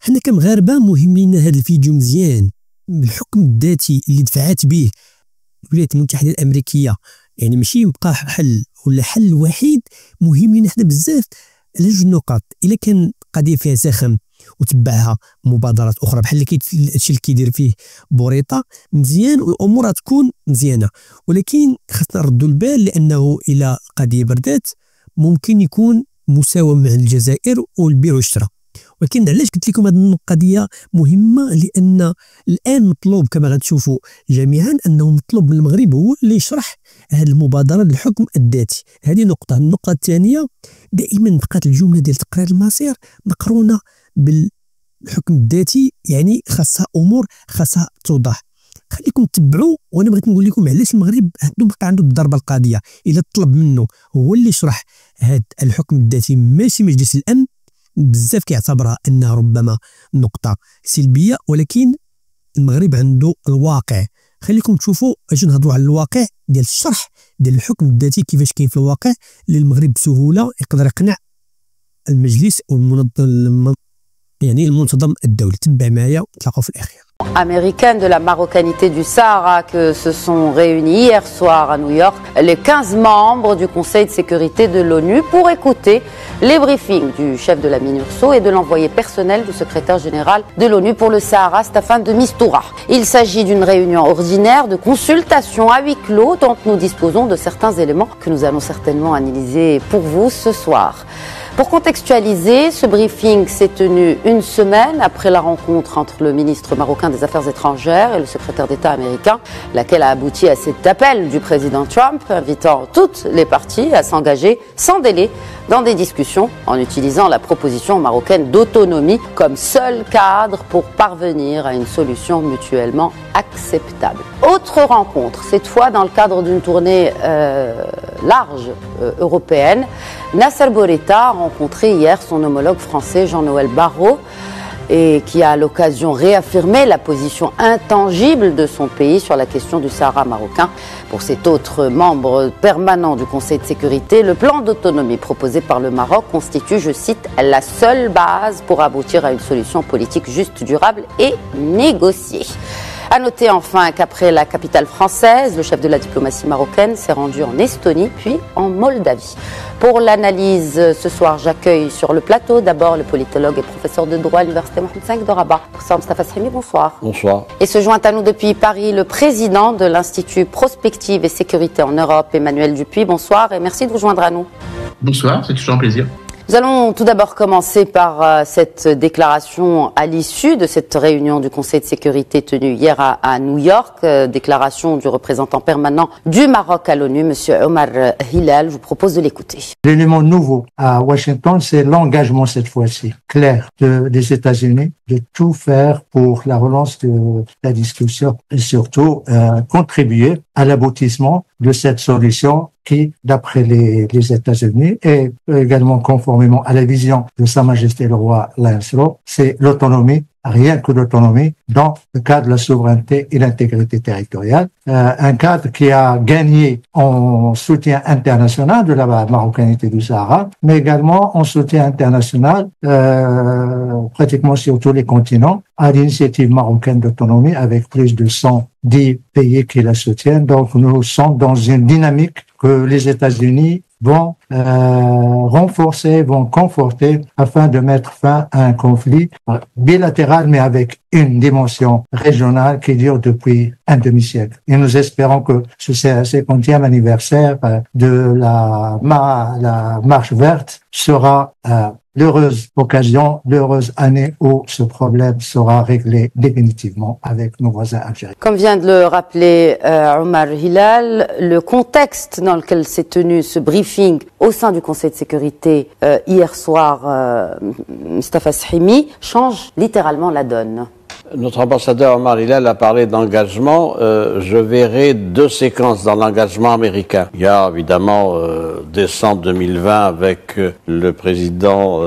حنا كمغاربه مهم لينا هذا الفيديو مزيان. الحكم الذاتي اللي دفعت به الولايات المتحده الامريكيه يعني ماشي يبقى حل ولا حل وحيد، مهم لينا حنا بزاف على جوج نقاط. الا كان قضيه فيها زخم وتبعها مبادرات اخرى بحال الشيء اللي كيدير فيه بوريطه مزيان والامور تكون مزيانه، ولكن خاصنا نردوا البال لانه الى القضيه بردات ممكن يكون مساواه مع الجزائر والبيع والشراء. ولكن علاش قلت لكم هذه القضيه مهمه؟ لان الان مطلوب كما غتشوفوا جميعا انه مطلوب من المغرب هو اللي يشرح هذه المبادره للحكم الذاتي. هذه نقطه. النقطه الثانيه، دائما بقات الجمله ديال تقرير المصير مقرونه بالحكم الذاتي، يعني خاصها امور خاصها توضح. خليكم تتبعوا، وانا بغيت نقول لكم علاش المغرب بقى عنده الضربه القاضيه. الا طلب منه هو اللي يشرح هذا الحكم الذاتي ماشي مجلس الامن، بزاف كيعتبرها انها ربما نقطه سلبيه، ولكن المغرب عنده الواقع. خليكم تشوفوا اجي نهضروا على الواقع ديال الشرح ديال الحكم الذاتي كيفاش كاين في الواقع، اللي المغرب بسهوله يقدر يقنع المجلس والمنظم يعني المنتظم الدولي. تبع معايا ونتلاقاو في الاخير. Américaines de la marocanité du Sahara que se sont réunis hier soir à New York les 15 membres du Conseil de sécurité de l'ONU pour écouter les briefings du chef de la MINURSO et de l'envoyé personnel du secrétaire général de l'ONU pour le Sahara, Staffan de Mistura. Il s'agit d'une réunion ordinaire de consultation à huis clos dont nous disposons de certains éléments que nous allons certainement analyser pour vous ce soir. Pour contextualiser, ce briefing s'est tenu une semaine après la rencontre entre le ministre marocain des Affaires étrangères et le secrétaire d'État américain, laquelle a abouti à cet appel du président Trump, invitant toutes les parties à s'engager sans délai dans des discussions en utilisant la proposition marocaine d'autonomie comme seul cadre pour parvenir à une solution mutuellement acceptable. Autre rencontre, cette fois dans le cadre d'une tournée large européenne. Nasser Bourita a rencontré hier son homologue français Jean-Noël Barrot et qui a à l'occasion réaffirmé la position intangible de son pays sur la question du Sahara marocain. Pour cet autre membre permanent du Conseil de sécurité, le plan d'autonomie proposé par le Maroc constitue, je cite, la seule base pour aboutir à une solution politique juste, durable et négociée. À noter enfin qu'après la capitale française, le chef de la diplomatie marocaine s'est rendu en Estonie puis en Moldavie. Pour l'analyse, ce soir, j'accueille sur le plateau d'abord le politologue et professeur de droit à l'Université Mohamed V de Rabat, professeur Mostafa Srimi, bonsoir. Bonsoir. Et se joint à nous depuis Paris le président de l'Institut Prospective et Sécurité en Europe, Emmanuel Dupuis, bonsoir et merci de vous joindre à nous. Bonsoir, c'est toujours un plaisir. Nous allons tout d'abord commencer par cette déclaration à l'issue de cette réunion du Conseil de sécurité tenue hier à New York, déclaration du représentant permanent du Maroc à l'ONU, M. Omar Hilal. Je vous propose de l'écouter. L'élément nouveau à Washington, c'est l'engagement cette fois-ci clair des États-Unis de tout faire pour la relance de la discussion et surtout contribuer à l'aboutissement de cette solution qui, d'après les États-Unis et également conformément à la vision de Sa Majesté le Roi Lancelot, c'est l'autonomie, rien que l'autonomie, dans le cadre de la souveraineté et l'intégrité territoriale. Un cadre qui a gagné en soutien international de la marocanité du Sahara, mais également en soutien international pratiquement sur tous les continents, à l'initiative marocaine d'autonomie avec plus de 110 pays qui la soutiennent. Donc nous sommes dans une dynamique que les États-Unis vont renforcer, vont conforter afin de mettre fin à un conflit bilatéral mais avec une dimension régionale qui dure depuis un demi-siècle. Et nous espérons que ce 50e anniversaire de la marche verte sera l'heureuse occasion, l'heureuse année où ce problème sera réglé définitivement avec nos voisins algériens. Comme vient de le rappeler Omar Hilal, le contexte dans lequel s'est tenu ce briefing au sein du Conseil de sécurité hier soir, Mostafa Srimi, change littéralement la donne. Notre ambassadeur Omar Hilal a parlé d'engagement. Je verrai deux séquences dans l'engagement américain. Il y a évidemment décembre 2020 avec le président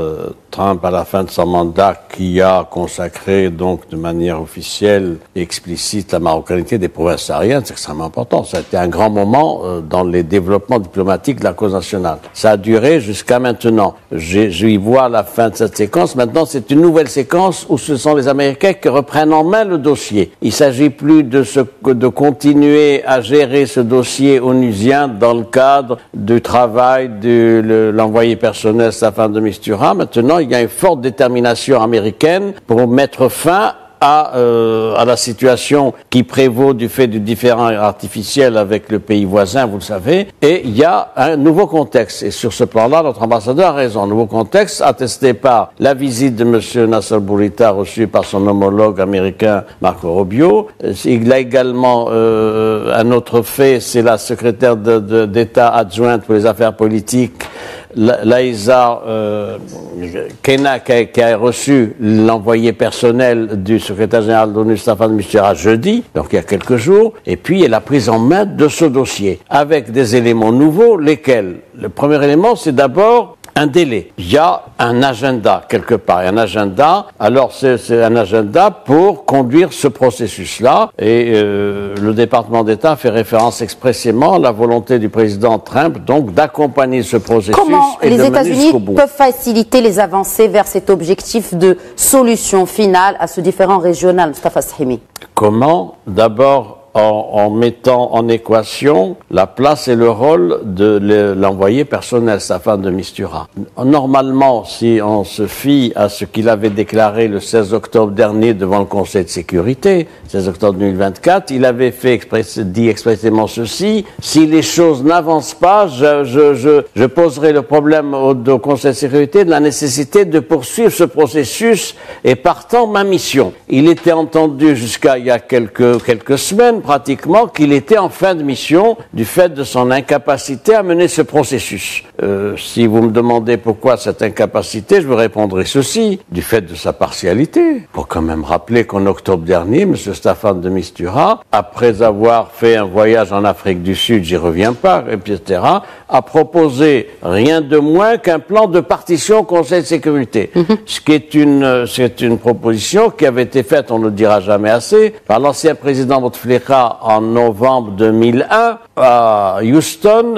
Trump, à la fin de son mandat, qui a consacré donc de manière officielle et explicite la marocanité des provinces sahariennes, c'est extrêmement important. Ça a été un grand moment dans les développements diplomatiques de la cause nationale. Ça a duré jusqu'à maintenant. Je y vois la fin de cette séquence. Maintenant, c'est une nouvelle séquence où ce sont les Américains qui reprennent en main le dossier. Il ne s'agit plus de continuer à gérer ce dossier onusien dans le cadre du travail de l'envoyé personnel Staffan de Mistura. Maintenant, il y a une forte détermination américaine pour mettre fin à la situation qui prévaut du fait du différend artificiel avec le pays voisin, vous le savez, et il y a un nouveau contexte. Et sur ce plan-là, notre ambassadeur a raison. Un nouveau contexte attesté par la visite de M. Nasser Bourita reçue par son homologue américain Marco Rubio. Il a également un autre fait, c'est la secrétaire d'État adjointe pour les affaires politiques, Laïsa Kena, qui a reçu l'envoyé personnel du secrétaire général de l'ONU, Staffan de Mistura, jeudi, donc il y a quelques jours, et puis elle a pris en main de ce dossier, avec des éléments nouveaux, lesquels? Le premier élément, c'est d'abord un délai. Il y a un agenda quelque part, un agenda. Alors c'est un agenda pour conduire ce processus-là. Et le département d'État fait référence expressément à la volonté du président Trump, donc d'accompagner ce processus. Comment et les de mener États-Unis jusqu'au bout. peuvent faciliter les avancées vers cet objectif de solution finale à ce différend régional, Mustafa Sahimi? Comment? D'abord, en mettant en équation la place et le rôle de l'envoyé personnel Staffan de Mistura. Normalement, si on se fie à ce qu'il avait déclaré le 16 octobre dernier devant le Conseil de sécurité, 16 octobre 2024, il avait dit expressément ceci: si les choses n'avancent pas, je poserai le problème au Conseil de sécurité de la nécessité de poursuivre ce processus et partant ma mission. Il était entendu jusqu'à il y a quelques semaines pratiquement qu'il était en fin de mission du fait de son incapacité à mener ce processus. Si vous me demandez pourquoi cette incapacité, je vous répondrai ceci: du fait de sa partialité. Pour quand même rappeler qu'en octobre dernier, M. Staffan de Mistura, après avoir fait un voyage en Afrique du Sud, j'y reviens pas, etc., a proposé rien de moins qu'un plan de partition au Conseil de sécurité. Ce qui est c'est une proposition qui avait été faite, on ne le dira jamais assez, par l'ancien président Bouteflika en novembre 2001 à Houston,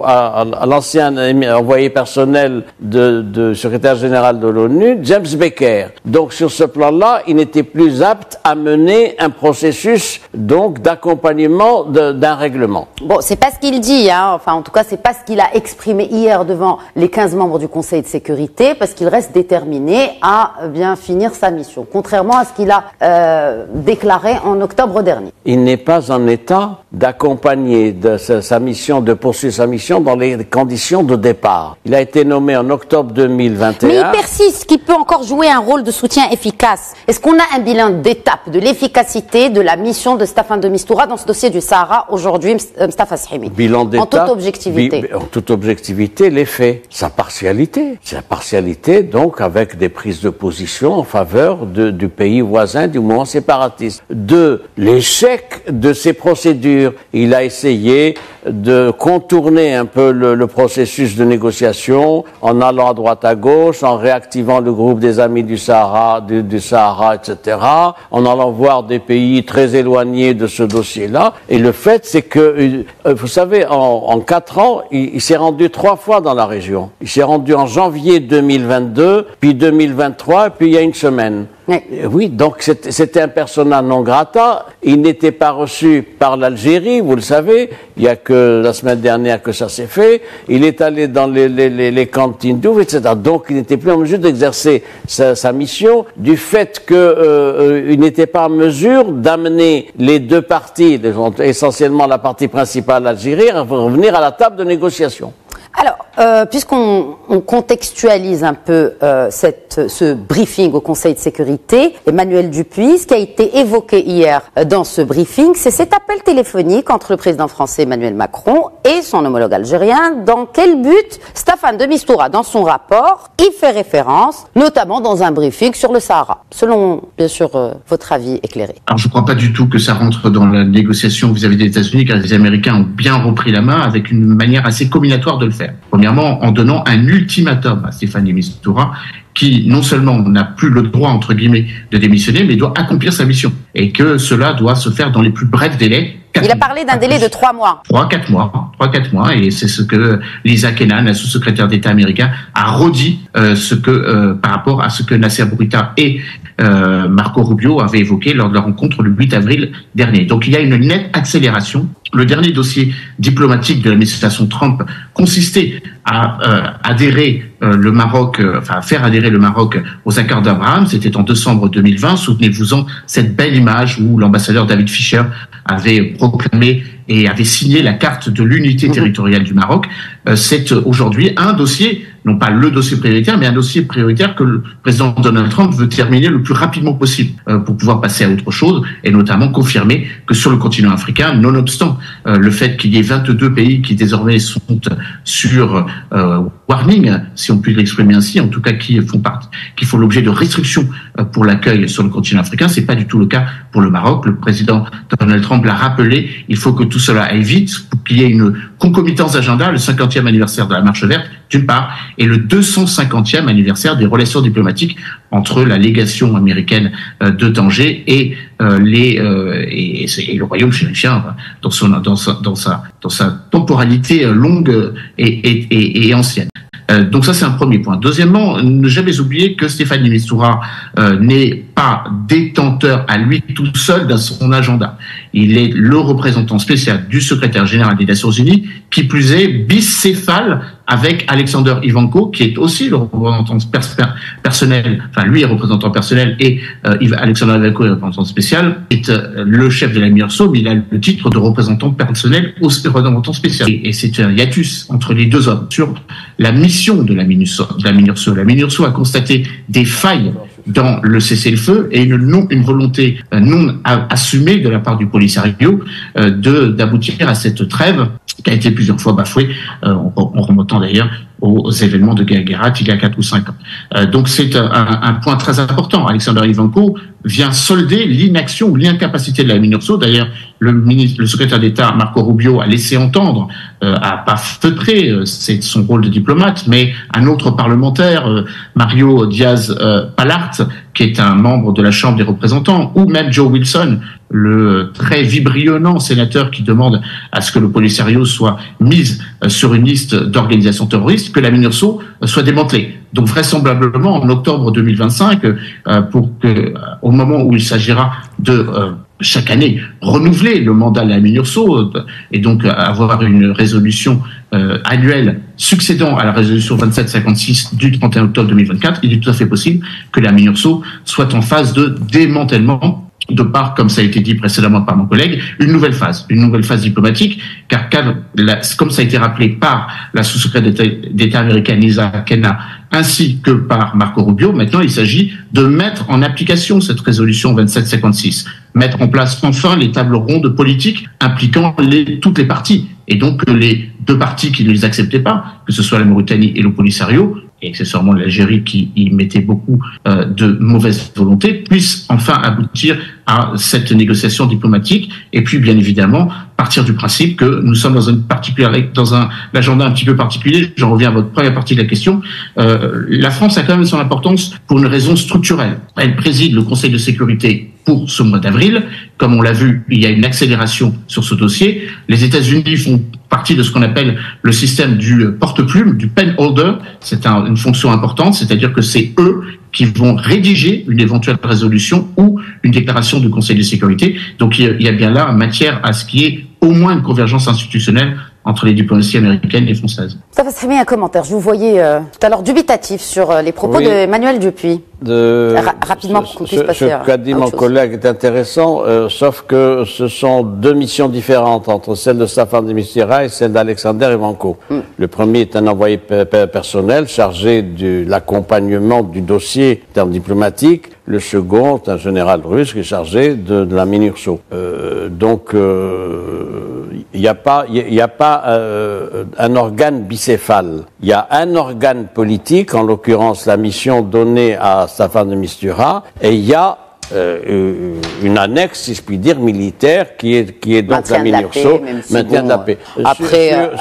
à l'ancien envoyé personnel du secrétaire général de l'ONU, James Baker. Donc sur ce plan-là, il n'était plus apte à mener un processus donc d'accompagnement d'un règlement. Bon, c'est pas ce qu'il dit, hein. Enfin, en tout cas, c'est pas ce qu'il a exprimé hier devant les 15 membres du Conseil de sécurité, parce qu'il reste déterminé à bien finir sa mission, contrairement à ce qu'il a déclaré en octobre dernier. Il n'est pas en état d'accompagner sa mission, de poursuivre sa mission dans les conditions de départ. Il a été nommé en octobre 2021. Mais il persiste qu'il peut encore jouer un rôle de soutien efficace. Est-ce qu'on a un bilan d'étape de l'efficacité de la mission de Staffan de Mistura dans ce dossier du Sahara aujourd'hui, Mustafa Sahimi? Bilan d'étape. En toute objectivité. En toute objectivité, les faits. Sa partialité. Sa partialité, donc, avec des prises de position en faveur du pays voisin, du mouvement séparatiste. De l'échec de ces procédures. Il a essayé de contourner un peu le processus de négociation en allant à droite à gauche, en réactivant le groupe des amis du Sahara, du Sahara, etc., en allant voir des pays très éloignés de ce dossier-là. Et le fait, c'est que, vous savez, en 4 ans, il s'est rendu 3 fois dans la région. Il s'est rendu en janvier 2022, puis 2023, et puis il y a une semaine. Oui, donc c'était un persona non grata. Il n'était pas reçu par l'Algérie, vous le savez. Il y a que la semaine dernière que ça s'est fait. Il est allé dans les cantines d'ouvres, etc. Donc il n'était plus en mesure d'exercer sa mission du fait qu'il n'était pas en mesure d'amener les deux parties, essentiellement la partie principale, l'Algérie, à revenir à la table de négociation. Alors, puisqu'on contextualise un peu ce briefing au Conseil de sécurité, Emmanuel Dupuis, ce qui a été évoqué hier dans ce briefing, c'est cet appel téléphonique entre le président français Emmanuel Macron et son homologue algérien. Dans quel but Staffan de Mistura, dans son rapport, y fait référence, notamment dans un briefing sur le Sahara, selon, bien sûr, votre avis éclairé? Alors, je ne crois pas du tout que ça rentre dans la négociation vis-à-vis des États-Unis, car les Américains ont bien repris la main avec une manière assez combinatoire de le faire. faire. Premièrement, en donnant un ultimatum à Stéphane de Mistura, qui non seulement n'a plus le droit, entre guillemets, de démissionner, mais doit accomplir sa mission. Et que cela doit se faire dans les plus brefs délais. Il a parlé d'un délai de 3 mois. 3-4 mois. Et c'est ce que Lisa Kennan, la sous-secrétaire d'État américain, a redit par rapport à ce que Nasser Bourita et Marco Rubio avaient évoqué lors de leur rencontre le 8 avril dernier. Donc il y a une nette accélération. Le dernier dossier diplomatique de l'administration Trump consistait à faire adhérer le Maroc aux accords d'Abraham. C'était en décembre 2020. Souvenez-vous-en, cette belle image où l'ambassadeur David Fischer avait proclamé et avait signé la carte de l'unité territoriale du Maroc. C'est aujourd'hui un dossier, non pas le dossier prioritaire, mais un dossier prioritaire que le président Donald Trump veut terminer le plus rapidement possible pour pouvoir passer à autre chose et notamment confirmer que sur le continent africain, nonobstant le fait qu'il y ait 22 pays qui désormais sont sur warning, si on peut l'exprimer ainsi, en tout cas qui font l'objet de restrictions pour l'accueil sur le continent africain, c'est pas du tout le cas pour le Maroc. Le président Donald Trump l'a rappelé, il faut que tout cela aille vite, pour qu'il y ait une concomitance d'agenda, le 50e anniversaire de la Marche verte, d'une part, et le 250e anniversaire des relations diplomatiques entre la légation américaine de Tanger et le royaume chérifien dans sa temporalité longue et ancienne. Donc ça, c'est un premier point. Deuxièmement, ne jamais oublier que Stéphane de Mistura n'est pas détenteur à lui tout seul de son agenda. Il est le représentant spécial du secrétaire général des Nations Unies, qui plus est bicéphale avec Alexander Ivanko, qui est aussi le représentant personnel, enfin lui est représentant personnel et Alexander Ivanko est représentant spécial, est le chef de la MINURSO, mais il a le titre de représentant personnel au représentant spécial. Et c'est un hiatus entre les deux hommes sur la mission de la MINURSO. La MINURSO a constaté des failles dans le cessez-le-feu et une volonté non assumée de la part du Polisario d'aboutir à cette trêve qui a été plusieurs fois bafouée, en remontant d'ailleurs aux événements de Guérat il y a 4 ou 5 ans. Donc c'est un point très important. Alexander Ivanko vient solder l'inaction ou l'incapacité de la MINURSO. D'ailleurs, le secrétaire d'État Marco Rubio a laissé entendre, a pas feutré, c'est son rôle de diplomate, mais un autre parlementaire, Mario Diaz-Balart, qui est un membre de la Chambre des représentants, ou même Joe Wilson, le très vibrionnant sénateur qui demande à ce que le Polisario soit mis sur une liste d'organisations terroristes, que la MINURSO soit démantelée. Donc vraisemblablement en octobre 2025, au moment où il s'agira de chaque année renouveler le mandat de la MINURSO et donc avoir une résolution annuelle succédant à la résolution 2756 du 31 octobre 2024, il est tout à fait possible que la MINURSO soit en phase de démantèlement, de part, comme ça a été dit précédemment par mon collègue, une nouvelle phase diplomatique, car comme ça a été rappelé par la sous-secrétaire d'État américaine Lisa Kennan ainsi que par Marco Rubio, maintenant il s'agit de mettre en application cette résolution 2756, mettre en place enfin les tables rondes politiques impliquant toutes les parties, et donc que les deux parties qui ne les acceptaient pas, que ce soit la Mauritanie et le Polisario, et accessoirement l'Algérie qui y mettait beaucoup de mauvaise volonté, puissent enfin aboutir à cette négociation diplomatique, et puis bien évidemment partir du principe que nous sommes dans un agenda un petit peu particulier. J'en reviens à votre première partie de la question. La France a quand même son importance pour une raison structurelle. Elle préside le Conseil de sécurité pour ce mois d'avril. Comme on l'a vu, il y a une accélération sur ce dossier. Les États-Unis font partie de ce qu'on appelle le système du porte-plume, du pen holder. C'est une fonction importante, c'est-à-dire que c'est eux qui vont rédiger une éventuelle résolution ou une déclaration du Conseil de sécurité. Donc il y a bien là matière à ce qui est au moins une convergence institutionnelle entre les diplomaties américaines et françaises. Ça va se faire un commentaire. Je vous voyais tout à l'heure dubitatif sur les propos d'Emmanuel Dupuy. Rapidement, pour qu'on puisse passer à autre chose. Ce qu'a dit mon collègue est intéressant, sauf que ce sont deux missions différentes entre celle de Staffan de Mistura et celle d'Alexander Ivanko. Le premier est un envoyé personnel chargé de l'accompagnement du dossier en termes diplomatiques. Le second, un général russe qui est chargé de la MINURSO. Donc, il n'y a pas un organe bicéphale. Il y a un organe politique, en l'occurrence la mission donnée à Staffan de Mistura, et il y a une annexe, si je puis dire, militaire, qui est donc la MINURSO, maintien de la paix.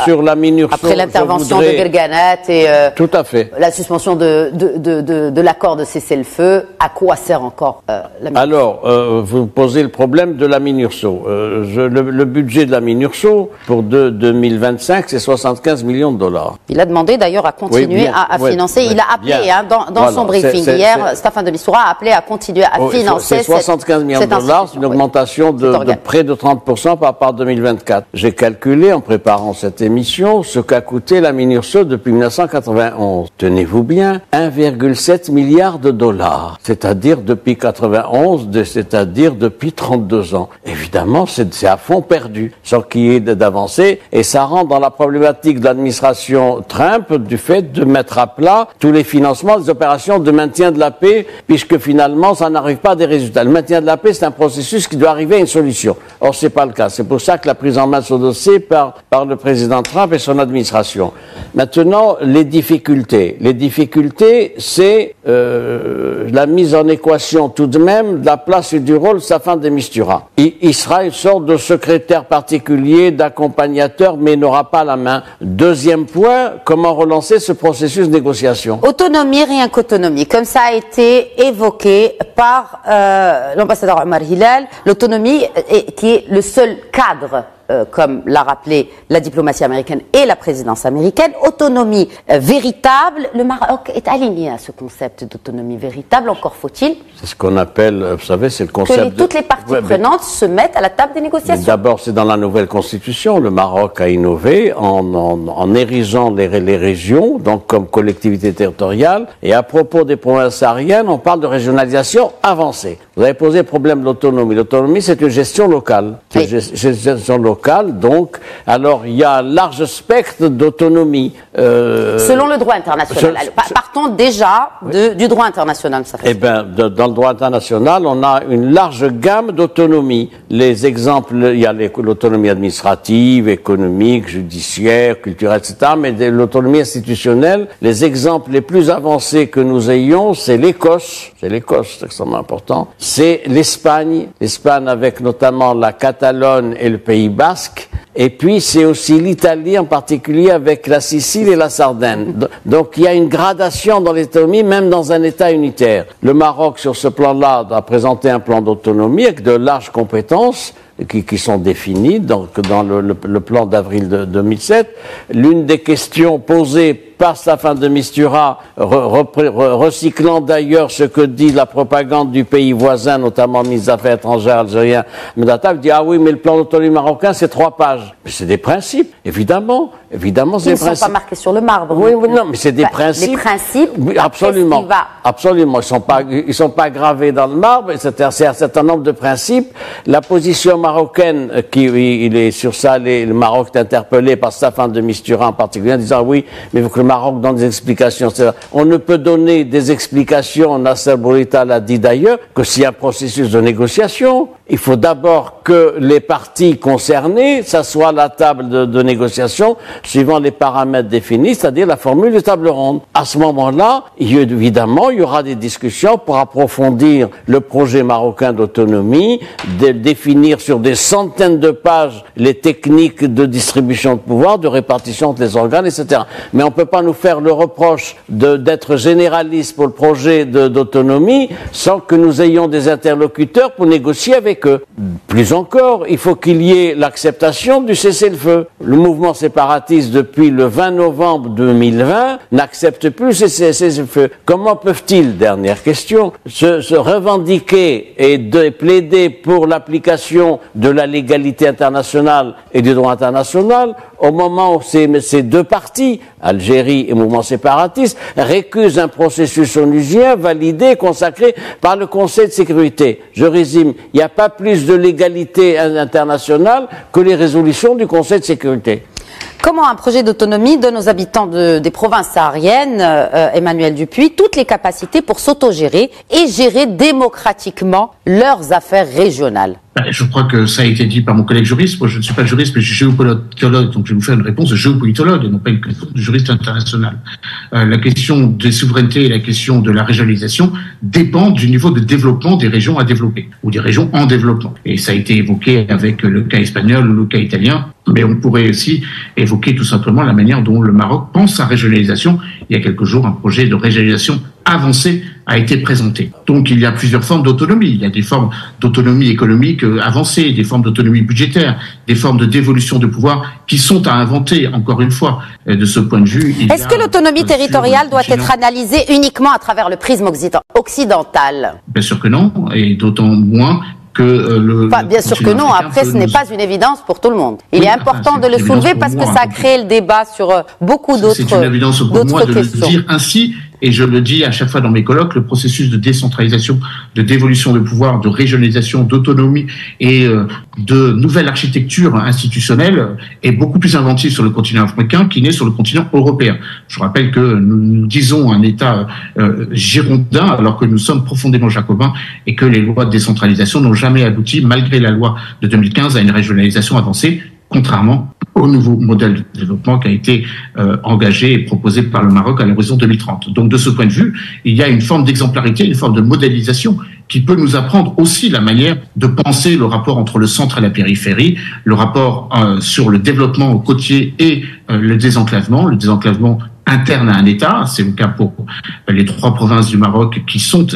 Sur la MINURSO, après l'intervention de Guerganat et tout à fait. La suspension de l'accord de cessez-le-feu, à quoi sert encore la MINURSO? Alors, vous posez le problème de la MINURSO. Le budget de la MINURSO pour 2025, c'est 75 millions de dollars. Il a demandé d'ailleurs à continuer à financer. Il a appelé dans son briefing hier, Staffan de Mistura a appelé à continuer à financer. C'est 75 millions de dollars, c'est une augmentation de près de 30% par rapport à 2024. J'ai calculé en préparant cette émission ce qu'a coûté la MINURSO depuis 1991. Tenez-vous bien, 1,7 milliard de dollars. C'est-à-dire depuis 91, c'est-à-dire depuis 32 ans. Évidemment, c'est à fond perdu, sans qu'il y ait d'avancée, et ça rentre dans la problématique de l'administration Trump du fait de mettre à plat tous les financements des opérations de maintien de la paix, puisque finalement, ça n'arrive pas à des résultats. Le maintien de la paix, c'est un processus qui doit arriver à une solution. Or, c'est pas le cas. C'est pour ça que la prise en main de ce dossier par le président Trump et son administration. Maintenant, les difficultés. Les difficultés, c'est la mise en équation tout de même de la place et du rôle de Staffan de Mistura. Il sera une sorte de secrétaire particulier, d'accompagnateur, mais il n'aura pas la main. Deuxième point, comment relancer ce processus de négociation? Autonomie, rien qu'autonomie. Comme ça a été évoqué par l'ambassadeur Omar Hilal, l'autonomie qui est le seul cadre, comme l'a rappelé la diplomatie américaine et la présidence américaine, autonomie véritable. Le Maroc est aligné à ce concept d'autonomie véritable, encore faut-il. C'est ce qu'on appelle, vous savez, c'est le concept... Que toutes les parties prenantes se mettent à la table des négociations. D'abord, c'est dans la nouvelle constitution. Le Maroc a innové en érigeant les régions, donc comme collectivité territoriale. Et à propos des provinces sahariennes, on parle de régionalisation avancée. Vous avez posé le problème de l'autonomie. L'autonomie, c'est une gestion locale. Oui. Gestion locale, donc. Alors, il y a un large spectre d'autonomie. Selon le droit international. Partons déjà du droit international. Ça fait. Eh bien, dans le droit international, on a une large gamme d'autonomie. Les exemples, il y a l'autonomie administrative, économique, judiciaire, culturelle, etc. Mais l'autonomie institutionnelle, les exemples les plus avancés que nous ayons, c'est l'Écosse. C'est extrêmement important. C'est l'Espagne avec notamment la Catalogne et le Pays Basque. Et puis, c'est aussi l'Italie, en particulier avec la Sicile et la Sardaigne. Donc, il y a une gradation dans l'autonomie, même dans un État unitaire. Le Maroc, sur ce plan-là, a présenté un plan d'autonomie avec de larges compétences qui sont définies dans le plan d'avril de 2007. L'une des questions posées par Staffan de Mistura, recyclant d'ailleurs ce que dit la propagande du pays voisin, notamment le ministre des Affaires étrangères algérien, Medata, dit ah oui, mais le plan d'autonomie marocain, c'est 3 pages. Mais c'est des principes, évidemment, c'est des principes. Ils ne sont pas marqués sur le marbre. Oui, non, mais c'est des principes. Les principes. Oui, absolument. Absolument. Ils sont pas gravés dans le marbre. C'est un certain nombre de principes. La position marocaine, il est sur ça, le Maroc est interpellé par Staffan de Mistura en particulier, en disant oui, mais il faut que le Maroc donne des explications. On ne peut donner des explications, Nasser Bourita l'a dit d'ailleurs, que s'il y a un processus de négociation, il faut d'abord que les parties concernées s'assoient à la table de négociation suivant les paramètres définis, c'est-à-dire la formule de table ronde. À ce moment-là, évidemment, il y aura des discussions pour approfondir le projet marocain d'autonomie, définir sur des centaines de pages les techniques de distribution de pouvoir, de répartition entre les organes, etc. Mais on ne peut pas nous faire le reproche d'être généraliste pour le projet d'autonomie sans que nous ayons des interlocuteurs pour négocier avec eux. Plus encore, il faut qu'il y ait l'acceptation du cessez-le-feu. Le mouvement séparatiste, depuis le 20 novembre 2020, n'accepte plus le cessez-le-feu. Comment peuvent-ils, dernière question, se revendiquer et plaider pour l'application de la légalité internationale et du droit international au moment où ces deux parties, Algérie et mouvement séparatiste, récusent un processus onusien validé et consacré par le Conseil de sécurité. Je résume, il n'y a pas plus de légalité internationale que les résolutions du Conseil de sécurité. Comment un projet d'autonomie donne aux habitants des provinces sahariennes, Emmanuel Dupuis, toutes les capacités pour s'autogérer et gérer démocratiquement leurs affaires régionales? Je crois que ça a été dit par mon collègue juriste. Moi, je ne suis pas juriste, mais je suis géopolitologue, donc je vais vous faire une réponse de géopolitologue et non pas une question de juriste international. La question des souverainetés et la question de la régionalisation dépendent du niveau de développement des régions à développer ou des régions en développement. Et ça a été évoqué avec le cas espagnol ou le cas italien, mais on pourrait aussi évoquer tout simplement la manière dont le Maroc pense sa régionalisation. Il y a quelques jours, un projet de régionalisation avancé a été présenté. Donc il y a plusieurs formes d'autonomie. Il y a des formes d'autonomie économique avancées, des formes d'autonomie budgétaire, des formes de dévolution de pouvoir qui sont à inventer, encore une fois, de ce point de vue. Est-ce que l'autonomie territoriale doit être analysée uniquement à travers le prisme occidental? Bien sûr que non, et d'autant moins que bien sûr que non, après ce n'est pas une évidence pour tout le monde. Il est important de le soulever parce que ça a créé le débat sur beaucoup d'autres questions. C'est une évidence pour moi de le dire ainsi, et je le dis à chaque fois dans mes colloques, le processus de décentralisation, de dévolution de pouvoir, de régionalisation, d'autonomie et de nouvelle architecture institutionnelle est beaucoup plus inventif sur le continent africain qu'il n'est sur le continent européen. Je rappelle que nous disons un État girondin alors que nous sommes profondément jacobins et que les lois de décentralisation n'ont jamais abouti, malgré la loi de 2015, à une régionalisation avancée, contrairement au nouveau modèle de développement qui a été engagé et proposé par le Maroc à l'horizon 2030. Donc de ce point de vue, il y a une forme d'exemplarité, une forme de modélisation qui peut nous apprendre aussi la manière de penser le rapport entre le centre et la périphérie, le rapport sur le développement côtier et le désenclavement interne à un État, c'est le cas pour les 3 provinces du Maroc qui sont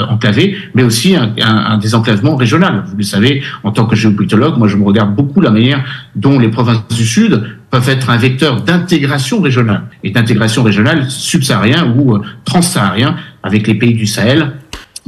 enclavées, mais aussi un désenclavement régional. Vous le savez, en tant que géopolitologue, moi je me regarde beaucoup la manière dont les provinces du Sud peuvent être un vecteur d'intégration régionale, et d'intégration régionale subsaharien ou transsaharien avec les pays du Sahel,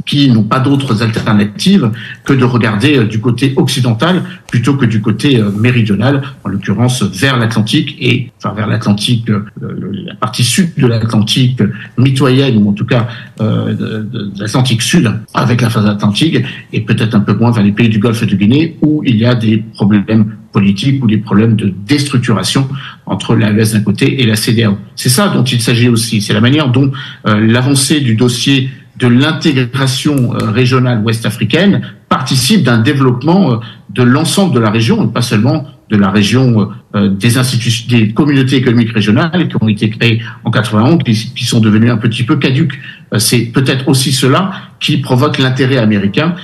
qui n'ont pas d'autres alternatives que de regarder du côté occidental plutôt que du côté méridional, en l'occurrence vers l'Atlantique vers l'Atlantique, la partie sud de l'Atlantique mitoyenne, ou en tout cas de l'Atlantique sud avec la phase atlantique, et peut-être un peu moins vers les pays du Golfe de Guinée où il y a des problèmes politiques ou des problèmes de déstructuration entre l'AES d'un côté et la CEDEAO. C'est ça dont il s'agit aussi, c'est la manière dont l'avancée du dossier de l'intégration régionale ouest-africaine participe d'un développement de l'ensemble de la région, et pas seulement de la région des institutions, des communautés économiques régionales qui ont été créées en 91, qui sont devenues un petit peu caduques. C'est peut-être aussi cela qui provoque l'intérêt américain,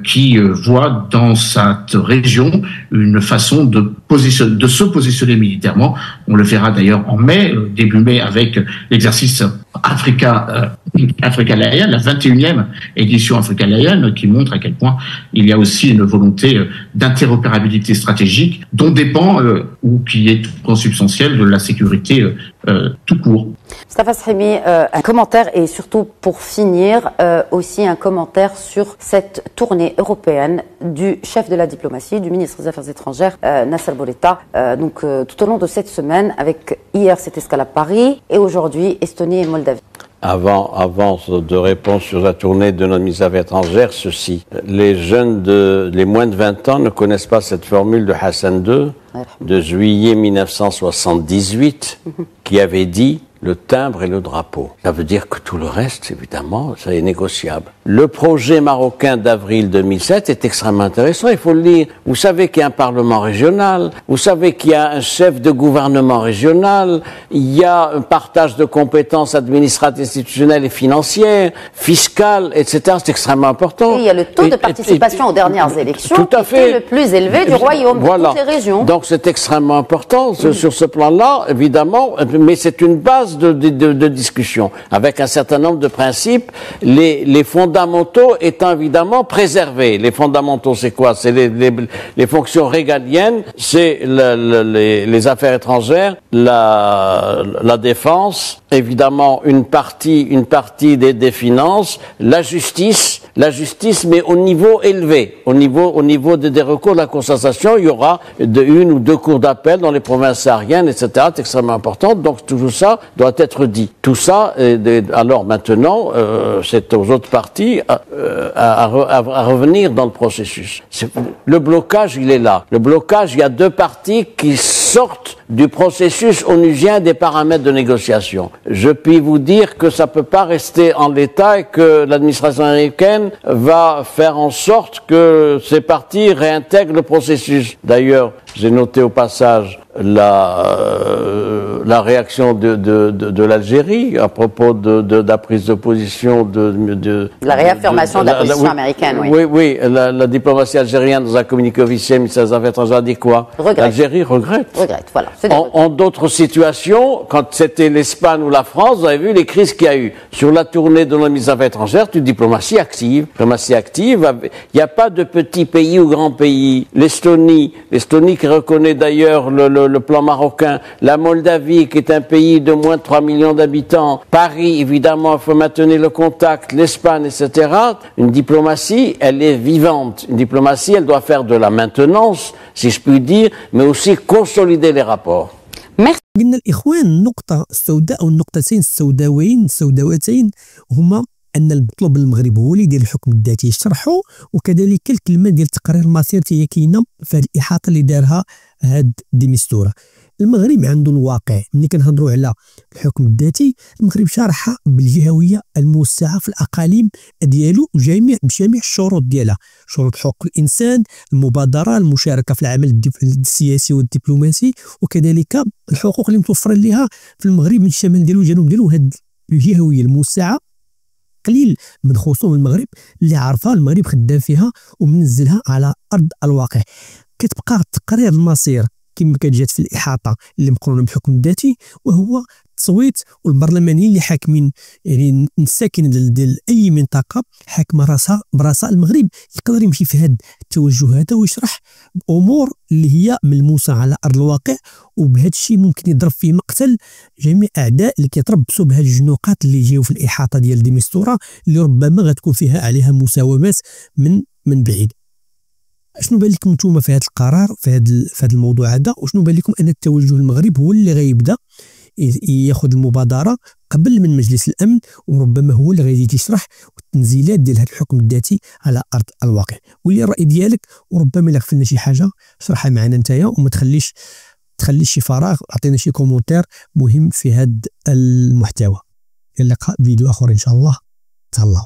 qui voit dans cette région une façon de se positionner militairement. On le verra d'ailleurs en mai, début mai, avec l'exercice Africa Lion, la 21e édition Africa Lion, qui montre à quel point il y a aussi une volonté d'interopérabilité stratégique dont dépend ou qui est consubstantielle de la sécurité tout court. Mustafa Srimi, un commentaire et surtout pour finir aussi un commentaire sur cette tournée européenne du chef de la diplomatie, du ministre des Affaires étrangères, Nasser Bourita, tout au long de cette semaine, avec hier cette escale à Paris et aujourd'hui Estonie et Moldavie. Avant de répondre sur la tournée de notre ministre des Affaires étrangères, ceci. Les moins de 20 ans ne connaissent pas cette formule de Hassan II de juillet 1978 qui avait dit le timbre et le drapeau. Ça veut dire que tout le reste, évidemment, ça est négociable. Le projet marocain d'avril 2007 est extrêmement intéressant, il faut le lire. Vous savez qu'il y a un parlement régional, vous savez qu'il y a un chef de gouvernement régional, il y a un partage de compétences administratives, institutionnelles et financières, fiscales, etc. C'est extrêmement important. Et il y a le taux de participation aux dernières élections tout à fait, qui est le plus élevé du royaume, voilà. De toutes les régions. Donc c'est extrêmement important sur ce plan-là, évidemment, mais c'est une base de discussion, avec un certain nombre de principes, les fondamentaux étant évidemment préservés. Les fondamentaux, c'est quoi? C'est les fonctions régaliennes, c'est les affaires étrangères, la défense évidemment une partie des finances, la justice, mais au niveau élevé, au niveau des recours de la cassation, il y aura une ou deux cours d'appel dans les provinces sahariennes, etc. C'est extrêmement important. Donc tout ça doit être dit. Tout ça, alors maintenant, c'est aux autres parties à revenir dans le processus. Le blocage, il est là. Le blocage, il y a deux parties qui sortent du processus onusien des paramètres de négociation. Je puis vous dire que ça peut pas rester en l'état et que l'administration américaine va faire en sorte que ces parties réintègrent le processus. D'ailleurs, j'ai noté au passage la réaction de l'Algérie à propos de la prise de position la réaffirmation de la position américaine, oui. Oui, la diplomatie algérienne dans un communiqué officiel, le ministère des Affaires étrangères a dit quoi? L'Algérie regrette. Voilà. En d'autres situations, quand c'était l'Espagne ou la France, vous avez vu les crises qu'il y a eu. Sur la tournée de nos ministres des Affaires étrangères, une diplomatie active. Il n'y a pas de petit pays ou grand pays. L'Estonie qui reconnaît d'ailleurs le plan marocain, la Moldavie qui est un pays de moins de 3 millions d'habitants, Paris évidemment il faut maintenir le contact, l'Espagne, etc. Une diplomatie, elle est vivante. Une diplomatie, elle doit faire de la maintenance, si je puis dire, mais aussi consolider les rapports. قلنا الإخوان النقطة السوداء أو النقطتين السوداوتين هما أن المطلوب المغرب هو اللي يدير الحكم الذاتي يشرحه، وكذلك الكلمة ديال التقرير المصيري هي كاينة في هذه الإحاطة اللي دارها هاد دي ميستورا. المغرب عنده الواقع. ملي كنهضروا على الحكم الذاتي، المغرب شارحها بالجهويه الموسعه في الاقاليم ديالو بجميع الشروط ديالها، شروط حقوق الانسان، المبادره، المشاركه في العمل السياسي والدبلوماسي، وكذلك الحقوق اللي متوفره لها في المغرب من الشمال ديالو والجنوب ديالو. هاد الجهويه الموسعه قليل من خصوم المغرب اللي عارفها المغرب خدام فيها ومنزلها على ارض الواقع. كتبقى تقرير المصير كما كتجات في الإحاطة اللي مقرونة بالحكم الذاتي، وهو التصويت، والبرلمانيين اللي حاكمين يعني الساكن ديال أي منطقة حاكمة براسها. المغرب يقدر يمشي في هذا التوجه هذا ويشرح أمور اللي هي ملموسة على أرض الواقع، وبهذا الشيء ممكن يضرب فيه مقتل جميع أعداء اللي كيتربصوا بهذه الجنوقات اللي جاوا في الإحاطة ديال دي ميستورا، اللي ربما غتكون فيها عليها مساومات من بعيد. شنو بان لكم نتوما في هذا القرار في هذا الموضوع هذا، وشنو بان لكم ان التوجه المغرب هو اللي غيبدا ياخذ المبادره قبل من مجلس الامن، وربما هو اللي غادي يشرح التنزيلات ديال هذا الحكم الذاتي على ارض الواقع؟ واللي الراي ديالك، وربما الا غفلنا شي حاجه شرحها معنا نتايا، وما تخليش شي فراغ، اعطينا شي كومونتير مهم في هذا المحتوى. الى اللقاء فيديو اخر ان شاء الله. تهلاو.